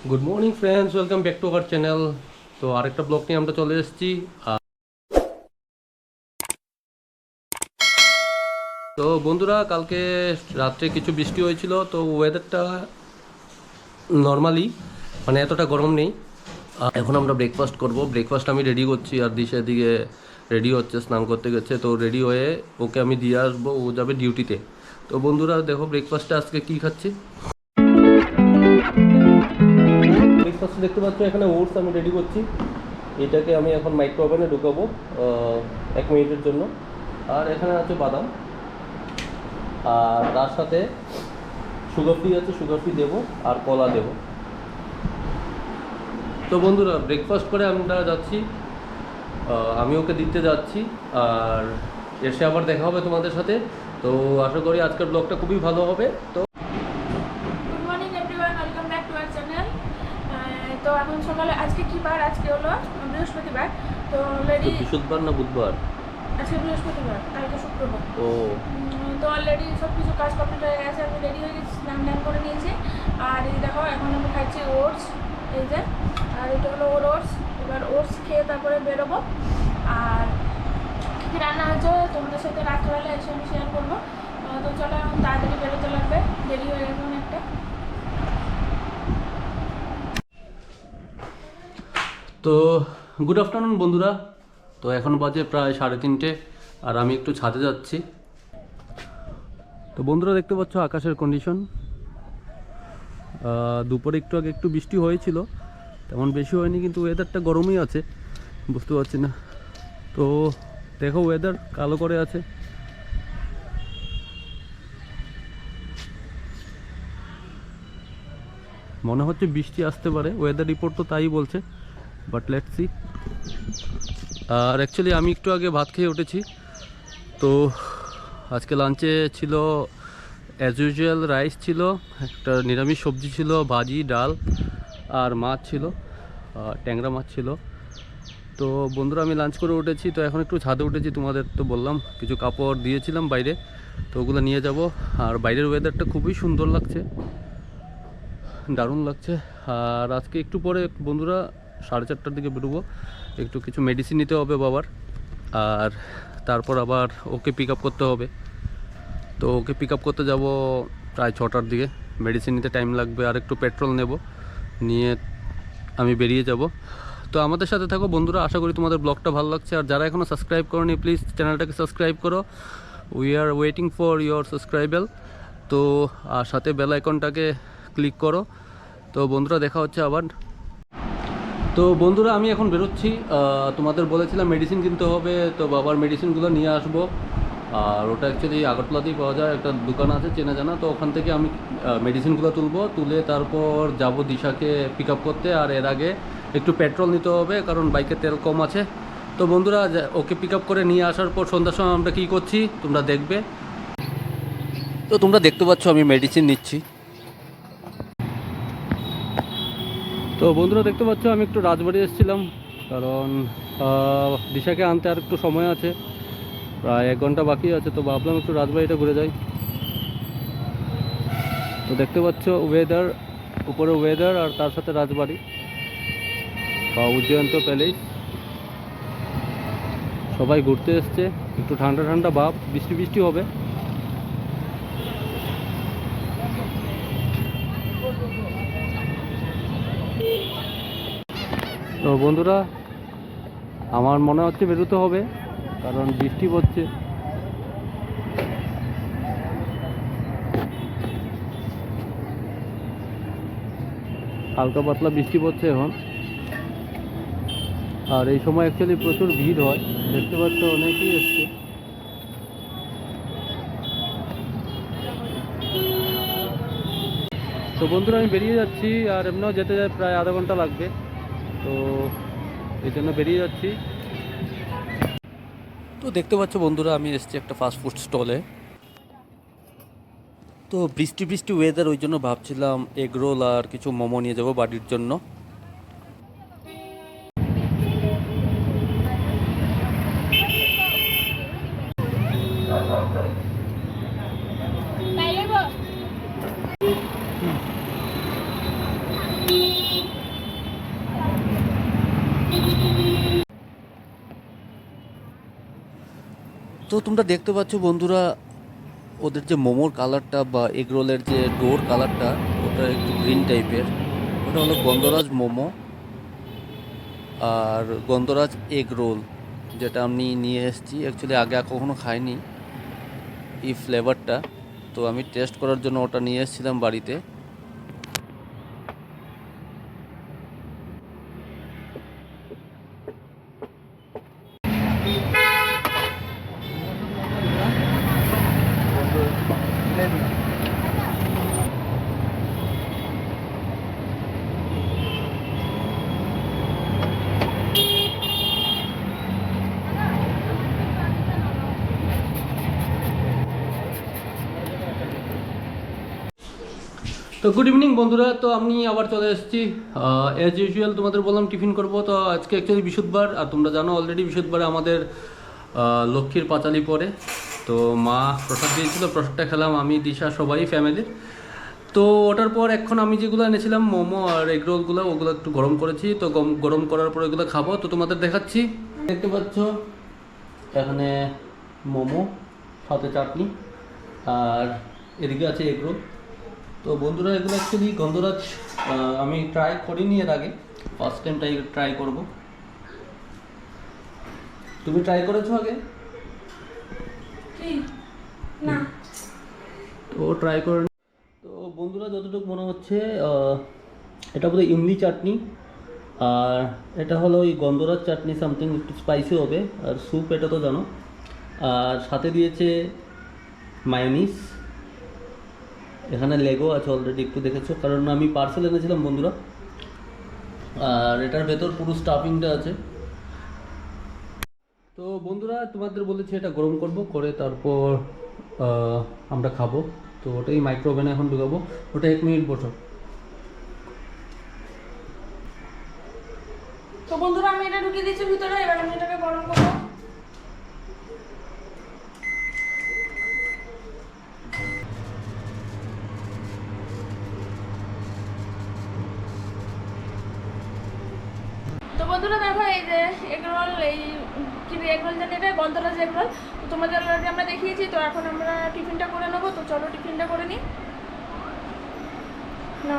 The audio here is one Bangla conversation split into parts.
Good morning friends, welcome back to our channel. তো আরেকটা ব্লগ নিয়ে আমরা চলে এসেছি। তো বন্ধুরা, কালকে রাত্রে কিছু বৃষ্টি হয়েছিল, তো ওয়েদারটা নর্মালি, মানে এতটা গরম নেই। এখন আমরা ব্রেকফাস্ট করব। ব্রেকফাস্ট আমি রেডি করছি, আর দিশা দিকে রেডি হচ্ছে, স্নান করতে গেছে। তো রেডি হয়ে ওকে আমি দিয়ে আসবো, ও যাবে ডিউটিতে। তো বন্ধুরা দেখো ব্রেকফাস্টে আজকে কী খাচ্ছি। ব্রেকফাস্টে দেখতে পাচ্ছ, এখানে ওটস আমি রেডি করছি। এটাকে আমি এখন মাইক্রো ওভেনে ঢুকাবো 1 মিনিটের জন্য। আর এখানে আছে বাদাম, আর তার সাথে সুগার ফ্রি আছে, সুগার ফ্রি দেবো, আর কলা দেবো। তো বন্ধুরা, ব্রেকফাস্ট করে আমরা যাচ্ছি, আমি ওকে দিতে যাচ্ছি, আর এসে আবার দেখা হবে তোমাদের সাথে। তো আশা করি আজকের ব্লগটা খুবই ভালো হবে। তো good morning everyone, welcome back to our channel. তো এখন সকালে, আজকে কি বার? আজকে হলো বৃহস্পতিবার। তো অলরেডি বৃহস্পতিবার না বুধবার? আজকে বৃহস্পতিবার, কালকে শুক্রবার। ও, তো অলরেডি সব কিছু কাজ কমপ্লিট হয়ে গেছে, আমি রেডি হয়ে গেছি, স্নান টান করে নিয়েছি। আর এই দেখো, এখন আমি খাচ্ছি ওটস, এই যে। আর এটা হলো ওর ওটস। এবার ওটস খেয়ে তারপরে বেরোবো। আর কী রান্না হয়েছে তোমাদের সাথে রাত্রেবেলা এসে আমি শেয়ার করবো। তো চলো, এখন তাড়াতাড়ি বেরোতে লাগবে, দেরি হয়ে গেছে অনেকটা। তো গুড আফটারনুন বন্ধুরা। তো এখন বাজে প্রায় 3:30, আর আমি একটু ছাদে যাচ্ছি। তো বন্ধুরা দেখতে পাচ্ছ আকাশের কন্ডিশন। দুপুরে একটু আগে একটু বৃষ্টি হয়েছিল, তেমন বেশি হয়নি, কিন্তু ওয়েদারটা গরমই আছে, বুঝতে পারছি না। তো দেখো, ওয়েদার কালো করে আছে। মনে হচ্ছে বৃষ্টি আসতে পারে, ওয়েদার রিপোর্ট তো তাই বলছে, বাট লেটস সি। আর অ্যাকচুয়ালি আমি একটু আগে ভাত খেয়ে উঠেছি। তো আজকে লাঞ্চে ছিল অ্যাজ ইউজুয়াল, রাইস ছিল, একটা নিরামিষ সবজি ছিল, ভাজি, ডাল, আর মাছ ছিল, ট্যাংরা মাছ ছিল। তো বন্ধুরা, আমি লাঞ্চ করে উঠেছি। তো এখন একটু ছাদে উঠেছি, তোমাদের তো বললাম কিছু কাপড় দিয়েছিলাম বাইরে, তো ওগুলো নিয়ে যাব। আর বাইরের ওয়েদারটা খুবই সুন্দর লাগছে, দারুণ লাগছে। আর আজকে একটু পরে বন্ধুরা 4:30টার দিকে বেরোবো, একটু কিছু মেডিসিন নিতে হবে বাবার, আর তারপর আবার ওকে পিক আপ করতে হবে। তো ওকে পিক আপ করতে যাব প্রায় 6টার দিকে। মেডিসিন নিতে টাইম লাগবে, আর একটু পেট্রোল নেব, নিয়ে আমি বেরিয়ে যাব। তো আমাদের সাথে থাকো বন্ধুরা, আশা করি তোমাদের ব্লগটা ভালো লাগছে। আর যারা এখনও সাবস্ক্রাইব করোনি, প্লিজ চ্যানেলটাকে সাবস্ক্রাইব করো। We are waiting for your subscribers. তো আর সাথে বেল আইকনটাকে ক্লিক করো। তো বন্ধুরা, দেখা হচ্ছে আবার। তো বন্ধুরা, আমি এখন বেরোচ্ছি। তোমাদের বলেছিলাম মেডিসিন কিনতে হবে, তো বাবার মেডিসিনগুলো নিয়ে আসবো। আর ওটা অ্যাকচুয়ালি আগরতলাতেই পাওয়া যায়, একটা দোকান আছে চেনা জানা। তো ওখান থেকে আমি মেডিসিনগুলো তুলে তারপর যাব দিশাকে পিক আপ করতে। আর এর আগে একটু পেট্রোল নিতে হবে, কারণ বাইকে তেল কম আছে। তো বন্ধুরা, ওকে পিক আপ করে নিয়ে আসার পর সন্ধ্যার সময় আমরা কী করছি তোমরা দেখবে। তো তোমরা দেখতে পাচ্ছ আমি মেডিসিন নিচ্ছি। তো বন্ধুরা দেখতে পাচ্ছ, আমি একটু রাজবাড়ি এসেছিলাম, কারণ দিশাকে আনতে আর একটু সময় আছে, প্রায় 1 ঘন্টা বাকি আছে। তো ভাবলাম একটু রাজবাড়িটা ঘুরে যাই। তো দেখতে পাচ্ছ ওয়েদার, উপরে ওয়েদার, আর তার সাথে রাজবাড়ি বা উজ্জয়ন্ত প্যালেস। সবাই ঘুরতে এসছে, একটু ঠান্ডা ঠান্ডা ভাব, বৃষ্টি বৃষ্টি হবে। তো বন্ধুরা, আমার মনে হচ্ছে বেরোতে হবে, কারণ বৃষ্টি পড়ছে। হালকা পাতলা বৃষ্টি পড়ছে এখন। আর এই সময় অ্যাকচুয়ালি প্রচুর ভিড় হয়, দেখতে পাচ্ছ অনেকেই এসছে। তো বন্ধুরা, আমি বেরিয়ে যাচ্ছি, আর এমনিও যেতে যায় প্রায় আধা ঘন্টা লাগবে। তো এই জন্য বেরিয়ে যাচ্ছি। তো দেখতে পাচ্ছ বন্ধুরা, আমি এসেছি একটা ফাস্টফুড স্টলে। তো বৃষ্টি বৃষ্টি ওয়েদার, ওই জন্য ভাবছিলাম এগ রোল আর কিছু মোমো নিয়ে যাবো বাড়ির জন্য। তো তোমরা দেখতে পাচ্ছ বন্ধুরা, ওদের যে মোমোর কালারটা বা এগ রোলের যে ডোর কালারটা, ওটা একটু গ্রিন টাইপের। ওটা হলো গন্ধরাজ মোমো আর গন্ধরাজ এগ রোল, যেটা আমি নিয়ে এসেছি। অ্যাকচুয়ালি আগে কখনো খাইনি এই ফ্লেভারটা, তো আমি টেস্ট করার জন্য ওটা নিয়ে এসেছিলাম বাড়িতে। তো গুড ইভিনিং বন্ধুরা, তো আমি আবার চলে এসেছি অ্যাজ ইউজুয়াল। তোমাদের বললাম টিফিন করব। তো আজকে অ্যাকচুয়ালি বৃহস্পতিবার, আর তোমরা জানো অলরেডি বৃহস্পতিবারে আমাদের লক্ষ্মীর পাঁচালি পড়ে। তো মা প্রসাদ দিয়েছিল, প্রসাদটা খেলাম আমি, দিশা, সবাই ফ্যামিলির। তো ওটার পর এখন আমি যেগুলো এনেছিলাম মোমো আর এগ রোলগুলো, ওগুলো একটু গরম করেছি। তো গরম করার পর এগুলো খাবো, তো তোমাদের দেখাচ্ছি। দেখতে পাচ্ছ এখানে মোমো, সাথে চাটনি, আর এদিকে আছে এগ রোল। তো বন্ধুরা এগুলো অ্যাকচুয়ালি গন্ধরাজ আমি ট্রাই করিনি এর আগে, ফার্স্ট টাইম ট্রাই করব। তুমি ট্রাই করেছো আগে? না। তো ট্রাই করে। তো বন্ধুরা যতটুকু মনে হচ্ছে এটা বোধহয় ইমলি চাটনি, আর এটা হলো ওই গন্ধরাজ চাটনি, সামথিং একটু স্পাইসি হবে। আর স্যুপ, এটা তো জানো। আর সাথে দিয়েছে মায়োনিজ। এখানে লেগো আছে অলরেডি, একটু দেখেছো, কারণ আমি পার্সেল এনেছিলাম বন্ধুরা। আর এটার ভেতর পুরো স্টাফিংটা আছে। তো বন্ধুরা তোমাদের বলেছি এটা গরম করব, করে তারপর আমরা খাবো। তো ওটাই মাইক্রোওভেনে এখন ঢুকাবো। ওটা 1 মিনিট বসো। তো বন্ধুরা আমি এটা ঢুকিয়ে দিচ্ছি ভিতরে, এবার আমি এটাকে গরম করবো। তো বন্ধুরা দেখো, এই যে এগরোল, এই কি এগরোল জানি, এটা গন্ধরাজ এগরোল। তো তোমাদের অলরেডি আমরা দেখিয়েছি। তো এখন আমরা টিফিনটা করে নেবো। তো চলো টিফিনটা করে নিই না।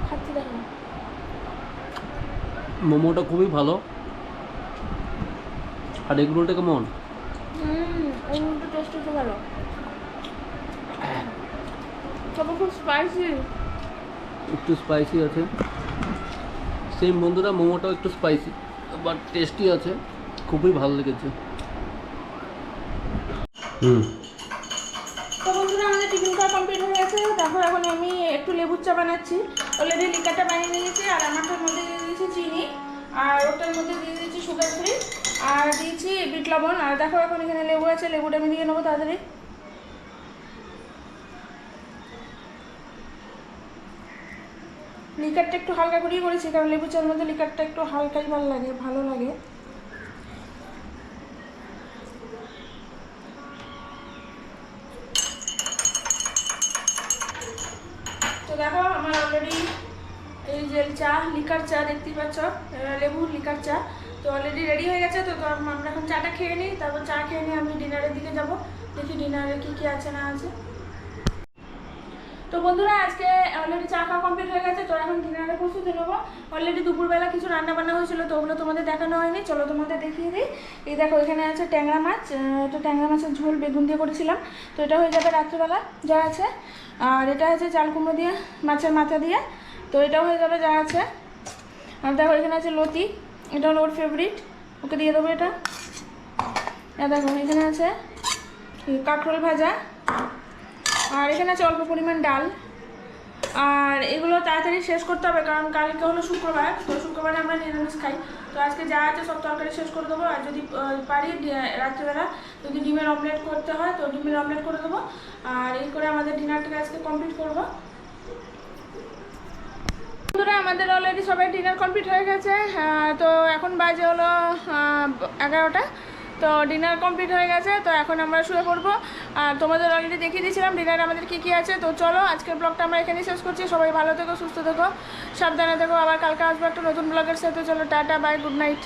খাচ্ছি দেখো। মোমোটা খুবই ভালো। আর এগ রোলটা কেমন? এগুলো টেস্ট একটু ভালো, তবে খুব স্পাইসি। একটু স্পাইসি আছে, সেম বন্ধুরা মোমোটাও একটু স্পাইসি বাট টেস্টি আছে, খুবই ভালো লেগেছে। তো বন্ধুরা আমাদের টিফিন খাওয়া কমপ্লিট হয়ে গেছে। দেখো এখন আমি একটু লেবুর চা বানাচ্ছি। অলরেডি লিকারটা বানিয়ে নিয়েছি, আর আমারটার মধ্যে দিয়ে দিয়েছি চিনি, আর ওটার মধ্যে দিয়ে দিয়েছি সুগার ফ্রি, আর দিয়েছি বিট লবণ। আর দেখো এখন এখানে লেবু আছে, লেবুটা আমি দিয়ে নেবো তাড়াতাড়ি। লিকারটা একটু হালকা করেই করেছি, কারণ লেবু চার মধ্যে লিকারটা একটু হালকাই ভালো লাগে। তো দেখো আমার অলরেডি এই যে চা, লিকার চা দেখতেই পাচ্ছ, লেবুর লিকার চা তো অলরেডি রেডি হয়ে গেছে। তো আমরা এখন চাটা খেয়ে নিই, তারপর চা খেয়ে নিয়ে আমি ডিনারের দিকে যাব, দেখি ডিনারে কী কী আছে না আছে। তো বন্ধুরা আজকে অলরেডি চা খাওয়া কমপ্লিট হয়ে গেছে। তো এখন ডিনারে প্রস্তুতি নেবো। অলরেডি দুপুরবেলা কিছু রান্না বান্না হয়েছিল, তো ওগুলো তোমাদের দেখানো হয়নি, চলো তোমাদের দেখিয়ে দিই। এই দেখো এখানে আছে ট্যাংরা মাছ, এটা ট্যাংরা মাছের ঝোল বেগুন দিয়ে করেছিলাম। তো এটা হয়ে যাবে রাত্রিবেলা যা আছে। আর এটা আছে চাল কুমড়ো দিয়ে, মাছের মাথা দিয়ে, তো এটাও হয়ে যাবে যা আছে। আর দেখো এখানে আছে লতি, এটা হলো ওর ফেভারিট, ওকে দিয়ে দেবো এটা। দেখো এখানে আছে কাঁকরোল ভাজা, আর এখানে আছে অল্প পরিমাণ ডাল। আর এগুলো তাড়াতাড়ি শেষ করতে হবে, কারণ কালকে হলো শুক্রবার, তো শুক্রবারে আমরা নিরামিষ খাই। তো আজকে যা আছে সব তরকারি শেষ করে দেবো। আর যদি পারি রাত্রিবেলা যদি ডিমের অমলেট করতে হয় তো ডিমের অমলেট করে দেবো। আর এই করে আমাদের ডিনারটাকে আজকে কমপ্লিট করবো। বন্ধুরা আমাদের অলরেডি সবাই ডিনার কমপ্লিট হয়ে গেছে। তো এখন বাজে হলো 11টা। তো ডিনার কমপ্লিট হয়ে গেছে, তো এখন আমরা শুয়ে পড়বো। আর তোমাদের অলরেডি দেখিয়ে দিয়েছিলাম ডিনারে আমাদের কী কী আছে। তো চলো আজকের ব্লগটা আমরা এখানেই শেষ করছি। সবাই ভালো থেকো, সুস্থ থেকো, সাবধানে থেকো। আবার কালকে আসবো একটা নতুন ব্লগের সাথে। চলো টাটা, বাই, গুড নাইট।